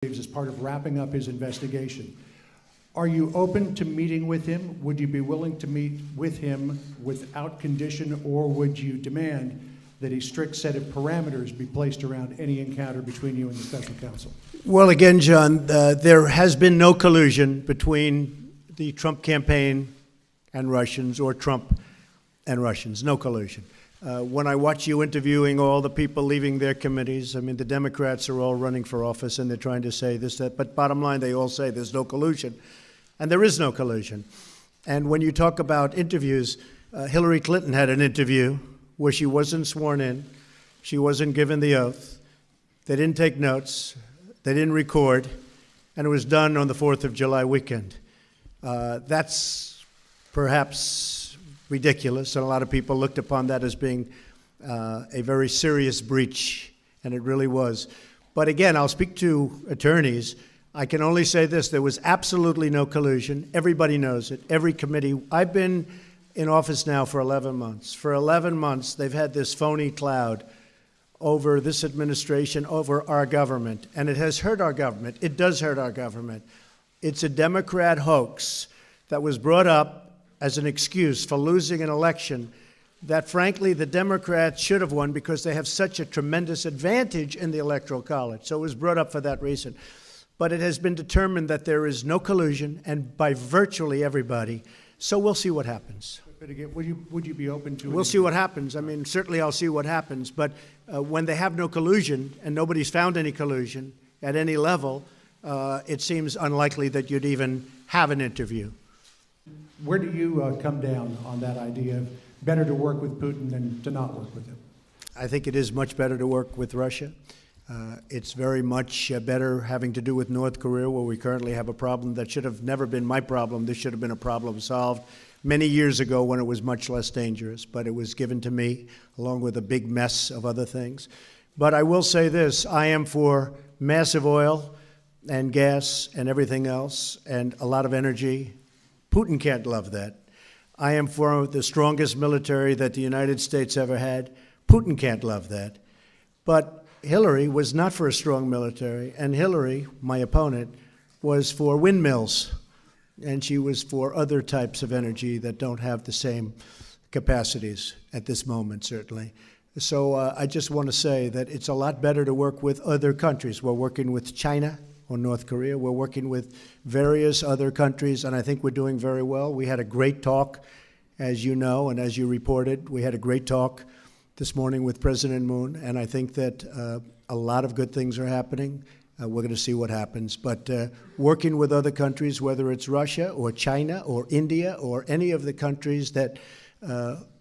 as part of wrapping up his investigation. Are you open to meeting with him? Would you be willing to meet with him without condition, or would you demand that a strict set of parameters be placed around any encounter between you and the special counsel? Well, again, John, there has been no collusion between the Trump campaign and Russians, or Trump and Russians. No collusion. When I watch you interviewing all the people leaving their committees, I mean, the Democrats are all running for office and they're trying to say this, that, but bottom line, they all say there's no collusion. And there is no collusion. And when you talk about interviews, Hillary Clinton had an interview where she wasn't sworn in, she wasn't given the oath, they didn't take notes, they didn't record, and it was done on the 4th of July weekend. That's perhaps ridiculous, and a lot of people looked upon that as being a very serious breach, and it really was. But again, I'll speak to attorneys. I can only say this: there was absolutely no collusion. Everybody knows it. Every committee. I've been in office now for 11 months. For 11 months, they've had this phony cloud over this administration, over our government, and it has hurt our government. It does hurt our government. It's a Democrat hoax that was brought up as an excuse for losing an election that, frankly, the Democrats should have won because they have such a tremendous advantage in the Electoral College. So it was brought up for that reason. But it has been determined that there is no collusion, and by virtually everybody. So we'll see what happens. But again, would you be open to it? We'll see what happens. I mean, certainly I'll see what happens. But when they have no collusion, and nobody's found any collusion at any level, it seems unlikely that you'd even have an interview. Where do you come down on that idea of better to work with Putin than to not work with him? I think it is much better to work with Russia. It's very much better having to do with North Korea, where we currently have a problem that should have never been my problem. This should have been a problem solved many years ago when it was much less dangerous, but it was given to me along with a big mess of other things. But I will say this: I am for massive oil and gas and everything else and a lot of energy. Putin can't love that. I am for the strongest military that the United States ever had. Putin can't love that. But Hillary was not for a strong military, and Hillary, my opponent, was for windmills, and she was for other types of energy that don't have the same capacities at this moment, certainly. So I just want to say that it's a lot better to work with other countries. We're working with China or North Korea. We're working with various other countries, and I think we're doing very well. We had a great talk, as you know, and as you reported. We had a great talk this morning with President Moon, and I think that a lot of good things are happening. We're going to see what happens. But working with other countries, whether it's Russia or China or India or any of the countries that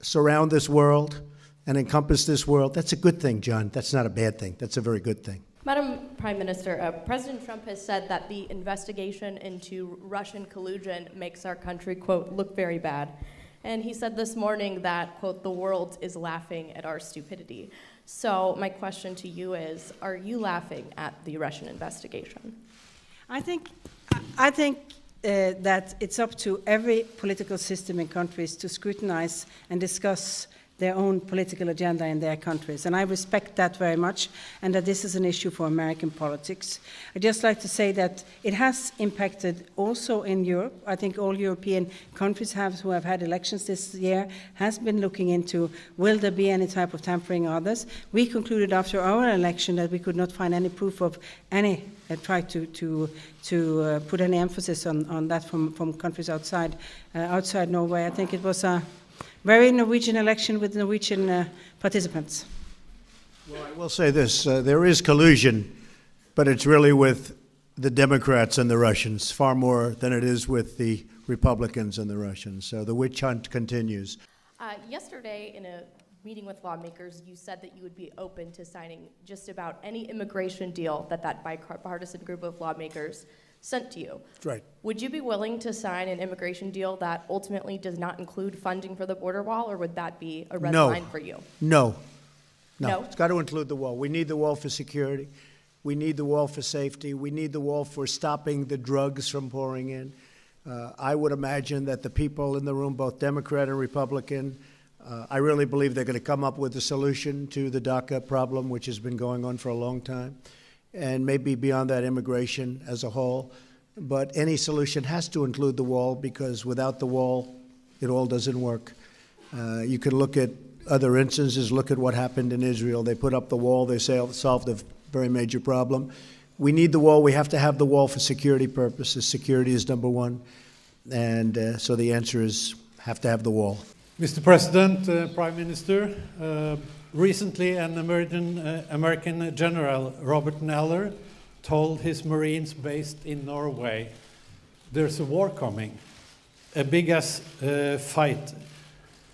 surround this world and encompass this world, that's a good thing, John. That's not a bad thing. That's a very good thing. Madam Prime Minister, President Trump has said that the investigation into Russian collusion makes our country, quote, look very bad. And he said this morning that, quote, the world is laughing at our stupidity. So my question to you is, are you laughing at the Russian investigation? I think that it's up to every political system in countries to scrutinize and discuss their own political agenda in their countries. And I respect that very much, and that this is an issue for American politics. I'd just like to say that it has impacted also in Europe. I think all European countries who have had elections this year has been looking into, will there be any type of tampering or others? We concluded after our election that we could not find any proof of any try to put any emphasis on that from countries outside Norway. I think it was a very Norwegian election with Norwegian participants. Well, I will say this, there is collusion, but it's really with the Democrats and the Russians, far more than it is with the Republicans and the Russians. So the witch hunt continues. Yesterday, in a meeting with lawmakers, you said that you would be open to signing just about any immigration deal that bipartisan group of lawmakers sent to you. Right. Would you be willing to sign an immigration deal that ultimately does not include funding for the border wall, or would that be a red line for you? No. No? It's got to include the wall. We need the wall for security. We need the wall for safety. We need the wall for stopping the drugs from pouring in. I would imagine that the people in the room, both Democrat and Republican, I really believe they're going to come up with a solution to the DACA problem, which has been going on for a long time. and maybe beyond that, immigration as a whole. But any solution has to include the wall, because without the wall, it all doesn't work. You can look at other instances. Look at what happened in Israel. They put up the wall. They solved a very major problem. We need the wall. We have to have the wall for security purposes. Security is number one. And so the answer is have to have the wall. Mr. President, Prime Minister, recently an American General, Robert Mueller, told his Marines based in Norway, there's a war coming, a big-ass fight.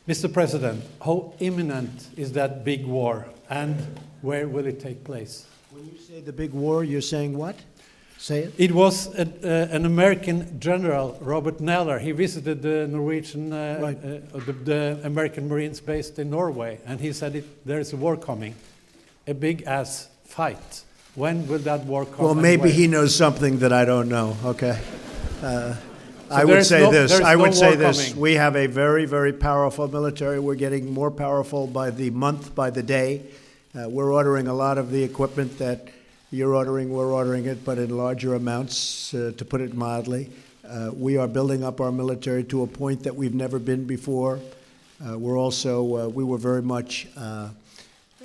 Mr. President, how imminent is that big war, and where will it take place? When you say the big war, you're saying what? Say it. It was an American general, Robert Mueller. He visited the Norwegian, the American Marines based in Norway, and he said there's a war coming, a big-ass fight. When will that war come? Well, maybe he knows something that I don't know. Okay. I would say this. I would say this. We have a very, very powerful military. We're getting more powerful by the month, by the day. We're ordering a lot of the equipment that you're ordering. We're ordering it, but in larger amounts, to put it mildly. We are building up our military to a point that we've never been before. We're also, we were very much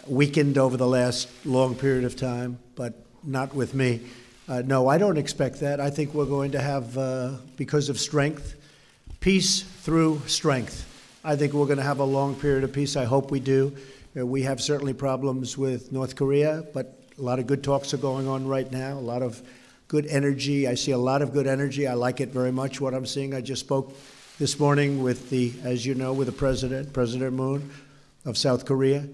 weakened over the last long period of time, but not with me. No, I don't expect that. I think we're going to have, because of strength, peace through strength. I think we're going to have a long period of peace. I hope we do. We have certainly problems with North Korea, but a lot of good talks are going on right now, a lot of good energy. I see a lot of good energy. I like it very much, what I'm seeing. I just spoke this morning with as you know, with the president, President Moon of South Korea.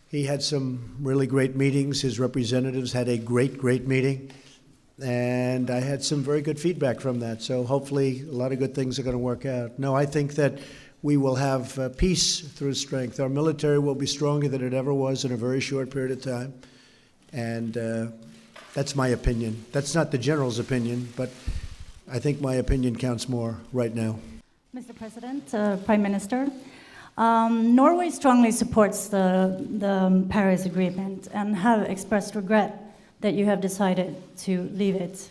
He had some really great meetings. His representatives had a great, great meeting. And I had some very good feedback from that. So hopefully a lot of good things are going to work out. No, I think that we will have peace through strength. Our military will be stronger than it ever was in a very short period of time. And that's my opinion. That's not the general's opinion, but I think my opinion counts more right now. Mr. President, Prime Minister, Norway strongly supports the Paris Agreement and have expressed regret that you have decided to leave it.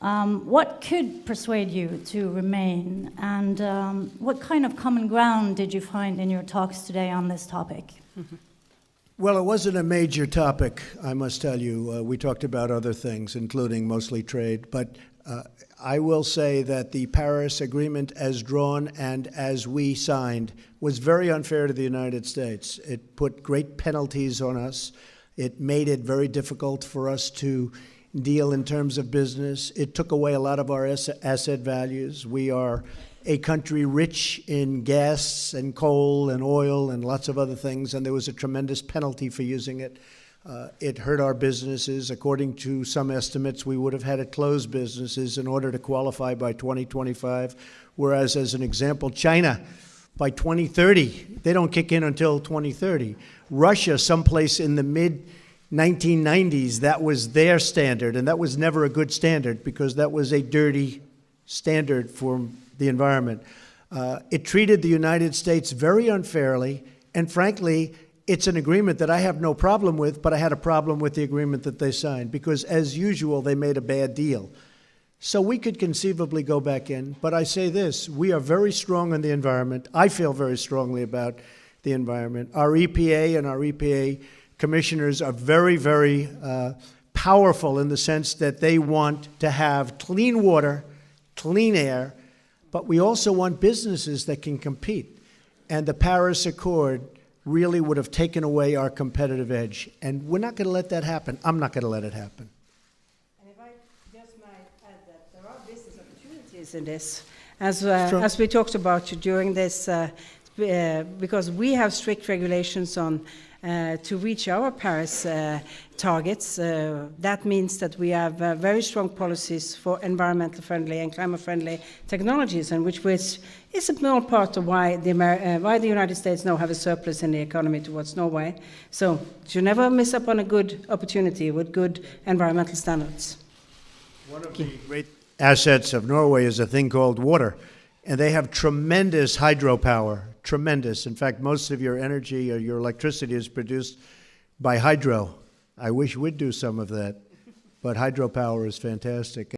What could persuade you to remain, and what kind of common ground did you find in your talks today on this topic? Well, it wasn't a major topic, I must tell you. We talked about other things, including mostly trade, but I will say that the Paris Agreement as drawn and as we signed was very unfair to the United States. It put great penalties on us. It made it very difficult for us to deal in terms of business. It took away a lot of our asset values. We are a country rich in gas and coal and oil and lots of other things, and there was a tremendous penalty for using it. It hurt our businesses. According to some estimates, we would have had to close businesses in order to qualify by 2025, whereas, as an example, China, by 2030, they don't kick in until 2030. Russia, someplace in the mid-1990s, that was their standard, and that was never a good standard because that was a dirty standard for the environment. It treated the United States very unfairly, and frankly, it's an agreement that I have no problem with, but I had a problem with the agreement that they signed because, as usual, they made a bad deal. So we could conceivably go back in, but I say this, we are very strong on the environment. I feel very strongly about the environment. Our EPA and our EPA commissioners are very, very powerful in the sense that they want to have clean water, clean air, but we also want businesses that can compete. And the Paris Accord really would have taken away our competitive edge. And we're not going to let that happen. I'm not going to let it happen. And if I just might add that there are business opportunities in this, as we talked about during this, because we have strict regulations on to reach our Paris targets. That means that we have very strong policies for environmental friendly and climate friendly technologies, and which is a small part of why the United States now have a surplus in the economy towards Norway. So you never miss up on a good opportunity with good environmental standards. One of the great assets of Norway is a thing called water, and they have tremendous hydropower. Tremendous. In fact, most of your energy or your electricity is produced by hydro. I wish we'd do some of that. but hydropower is fantastic.